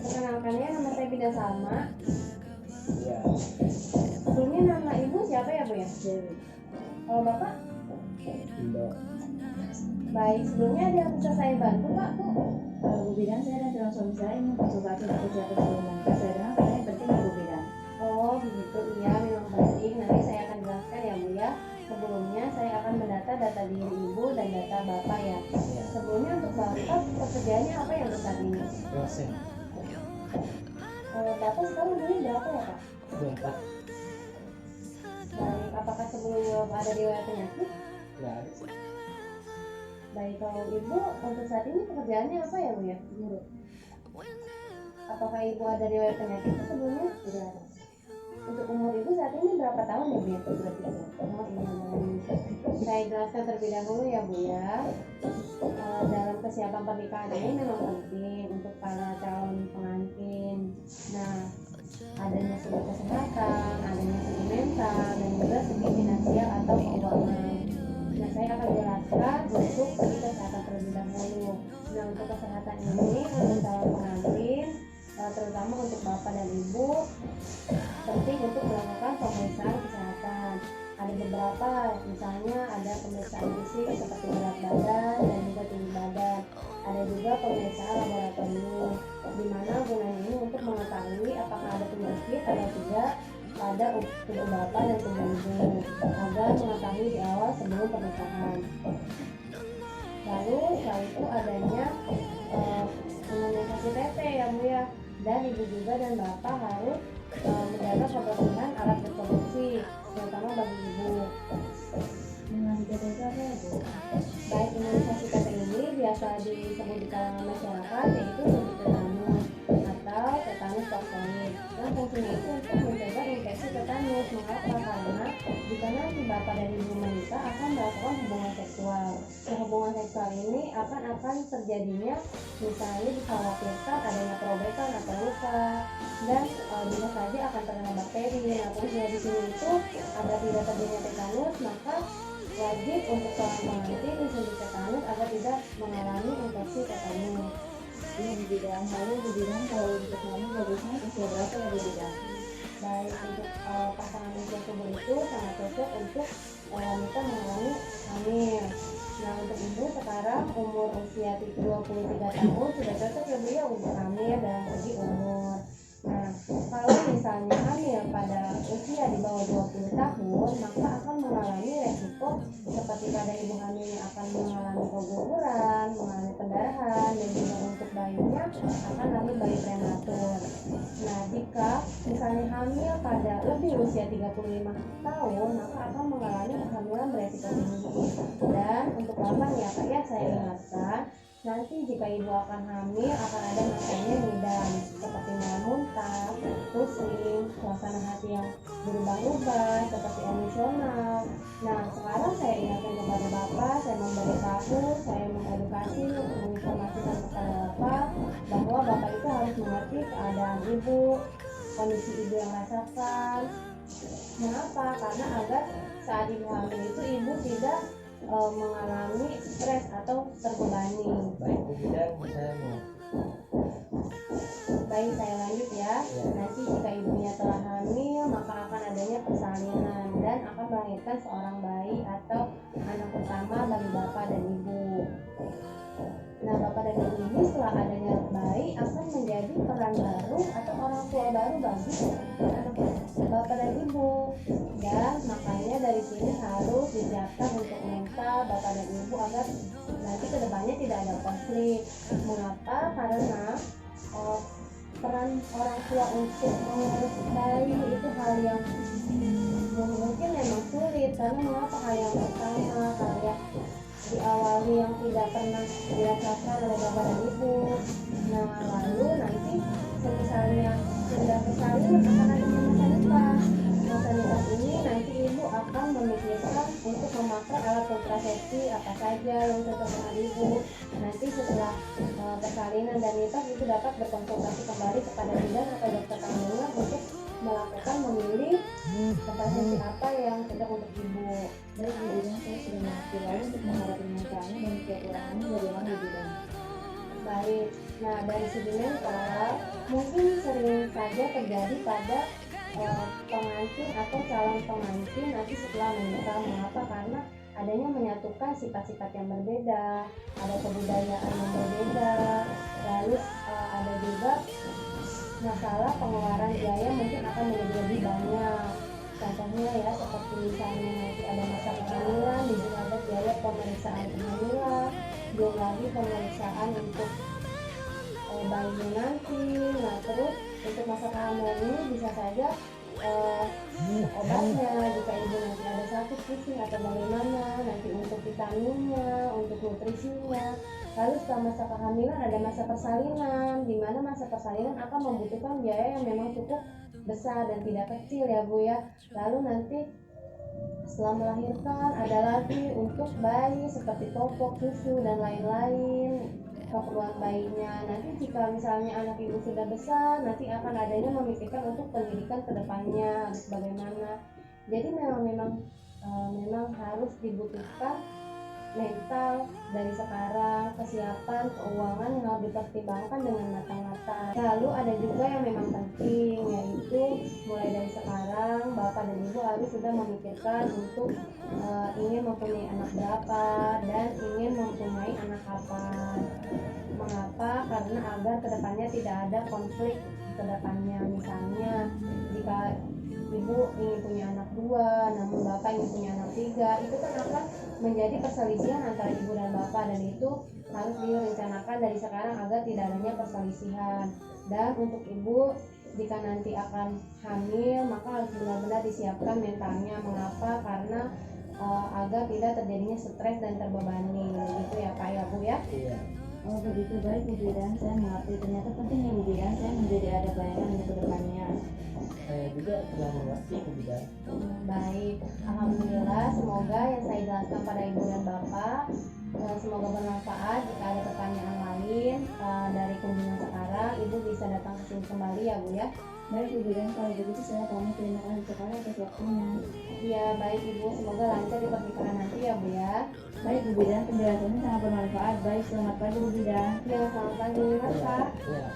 Perkenalkan ya, nama saya Bida Salma. Iya. Sebelumnya nama ibu siapa ya Bu ya? Dewi. Kalau bapak? Indo. Baik, sebelumnya ada yang bisa saya bantu Pak Bu? Bu Bidan, saya dan calon suami saya ingin konsultasi untuk siapa sebelum menikah. Saya dengar katanya penting ya Bu Bidan. Oh begitu, iya memang penting. Nanti saya akan jelaskan ya Bu ya. Sebelumnya saya akan mendata data diri ibu dan data bapak ya. Iya. Sebelumnya untuk bapak pekerjaannya apa yang saat ini? Dosen. Bapak sekarang umurnya berapa ya Pak? 24. Baik, apakah sebelumnya bapak ada riwayat penyakit? Nggak ada. Baik, kalau ibu untuk saat ini pekerjaannya apa ya Bu ya? Guru. Apakah ibu ada riwayat penyakit sebelumnya? Tidak ada. Untuk umur ibu saat ini berapa tahun ya Bu ya? 23. Oh iya. Saya jelaskan terlebih dahulu ya Bu ya. Dalam kesiapan pernikahan ini memang penting untuk para calon pengantin. Nah, adanya segi kesehatan, adanya segi mental, dan juga segi finansial atau keuangan. Nah, saya akan jelaskan untuk segi kesehatan terlebih dahulu. Nah, untuk kesehatan ini untuk calon pengantin, terutama untuk bapak dan ibu, penting untuk melakukan pemeriksaan kesehatan. Ada beberapa, misalnya ada pemeriksaan fisik seperti berat badan dan juga tinggi badan. Ada juga pemeriksaan laboratorium, di mana gunanya ini untuk mengetahui apakah ada penyakit atau tidak pada tubuh bapak dan tubuh ibu, agar mengetahui di awal sebelum pernikahan. Lalu setelah itu adanya imunisasi TT ya Bu ya, dan ibu juga dan bapak harus menjaga kebersihan alat reproduksi, terutama bagi ibu. Imunisasi TT itu apa ya Bu? Baik, imunisasi TT ini biasa disebut di kalangan masyarakat yaitu suntik tetanus atau tetanus tokoid. Dan fungsinya itu untuk mencegah infeksi tetanus. Mengapa? Karena jika nanti bapak dan ibu menikah akan melakukan hubungan seksual. Nah, hubungan seksual ini akan terjadinya, misalnya dikhawatirkan adanya perobekan atau luka, dan bisa saja akan terkena bakteri. Nah, fungsinya di sini itu agar tidak terjadinya tetanus, maka wajib untuk seorang pengantin disuntik tetanus agar tidak mengalami infeksi tetanus. Ini Bu Bidan. Lalu Bu Bidan, kalau untuk suami bagusnya usia berapa ya Bu Bidan? Baik, untuk pasangan usia subur itu sangat cocok untuk wanita mengalami hamil. Nah, untuk ibu sekarang umur usia 23 tahun sudah cocok ya Bu ya untuk hamil dalam segi umur. Nah, kalau misalnya hamil pada usia di bawah 20 tahun, maka akan mengalami resiko seperti pada ibu hamil yang akan mengalami keguguran, mengalami pendarahan, dan juga untuk bayinya akan lahir bayi prematur. Nah, jika misalnya hamil pada lebih usia 35 tahun, maka akan mengalami kehamilan beresiko tinggi. Dan untuk bapak ya Kak ya, saya ingatkan, nanti jika ibu akan hamil akan ada masanya ngidam seperti muntah, pusing, suasana hati yang berubah-ubah seperti emosional. Nah, sekarang saya ingatkan kepada bapak, saya memberitahu, saya mengedukasi untuk menginformasikan kepada bapak bahwa bapak itu harus mengerti keadaan ibu, kondisi ibu yang rasakan. Mengapa? Karena agar saat ibu hamil itu ibu tidak mengalami stres atau terbebani. Baik Bu Bidan, saya mau. Baik, saya lanjut ya. Nanti jika ibunya telah hamil, maka akan adanya persalinan dan akan melahirkan seorang bayi atau anak pertama bagi bapak dan ibu. Nah, bapak dan ibu ini setelah adanya bayi akan menjadi peran baru atau orang tua baru bagi anak bapak dan ibu. Dan makanya dari sini harus disiapkan untuk mental bapak dan ibu agar nanti kedepannya tidak ada konflik. Mengapa? Karena peran orang tua untuk mengurus bayi itu hal yang mungkin memang sulit, karena mengapa hal yang pertama, hal yang diawali yang tidak pernah dirasakan oleh bapak dan ibu. Nah, lalu nanti misalnya sudah persalinan akan ada masa nikah. Masa nikah ini nanti ibu akan memikirkan untuk memakai alat kontrasepsi apa saja yang cocok dengan ibu. Nanti setelah persalinan dan nikah itu dapat berkonsultasi kembali kepada bidan atau dokter kandungan untuk melakukan memilih kontrasepsi apa yang cocok untuk ibu. Baik Bu Bidan, saya sudah mengerti. Lalu untuk menghadapi masalahnya dan kekurangannya bagaimana Bu Bidan? Baik, Nah, dari segi mental mungkin sering saja terjadi pada pengantin atau calon pengantin nanti setelah menikah. Mengapa? Karena adanya menyatukan sifat-sifat yang berbeda, ada kebudayaan yang berbeda, lalu ada juga masalah pengeluaran biaya mungkin akan menjadi lebih banyak. Contohnya ya seperti misalnya nanti ada masa kehamilan, di sini ada biaya pemeriksaan kehamilan, belum lagi pemeriksaan untuk bayinya nanti. Nah terus untuk masa kehamilan ini bisa saja obatnya jika ibu nanti ada sakit pusing atau bagaimana, nanti untuk vitaminnya, untuk nutrisinya. Lalu setelah masa kehamilan ada masa persalinan, di mana masa persalinan akan membutuhkan biaya yang memang cukup besar dan tidak kecil ya Bu ya. Lalu nanti setelah melahirkan ada lagi untuk bayi seperti popok, susu dan lain-lain keperluan bayinya. Nanti jika misalnya anak ibu sudah besar, nanti akan adanya memikirkan untuk pendidikan kedepannya harus bagaimana. Jadi memang harus dibutuhkan mental dari sekarang, kesiapan keuangan yang harus dipertimbangkan dengan matang-matang. Lalu ada juga yang memang penting, yaitu mulai dari sekarang bapak dan ibu harus sudah memikirkan untuk ingin mempunyai anak berapa dan ingin mempunyai anak kapan. Mengapa? Karena agar kedepannya tidak ada konflik kedepannya. Misalnya jika ibu ingin punya anak 2 namun bapak ingin punya anak 3, itu kan akan menjadi perselisihan antara ibu dan bapak, dan itu harus direncanakan dari sekarang agar tidak adanya perselisihan. Dan untuk ibu jika nanti akan hamil maka harus benar-benar disiapkan mentalnya. Mengapa? Karena agar tidak terjadinya stres dan terbebani gitu ya Pak ya Bu ya. Iya. Oh begitu, baik Bu Bidan, saya mengerti. Ternyata penting ya Bu Bidan, saya menjadi ada bayangan untuk kedepannya. Saya juga telah mengerti Bu Bidan. Baik, alhamdulillah. Semoga yang saya jelaskan pada ibu dan bapak semoga bermanfaat. Jika ada pertanyaan lain dari kunjungan sekarang, ibu bisa datang ke sini kembali ya Bu ya. Baik Bu Bidan, kalau begitu saya pamit, terima kasih sekali atas waktunya. Ya baik ibu, semoga lancar di pernikahan nanti ya Bu ya. Baik Bu Bidan, penjelasannya sangat bermanfaat. Baik, selamat pagi Bu Bidan. Ya selamat pagi Mas Pak. Iya.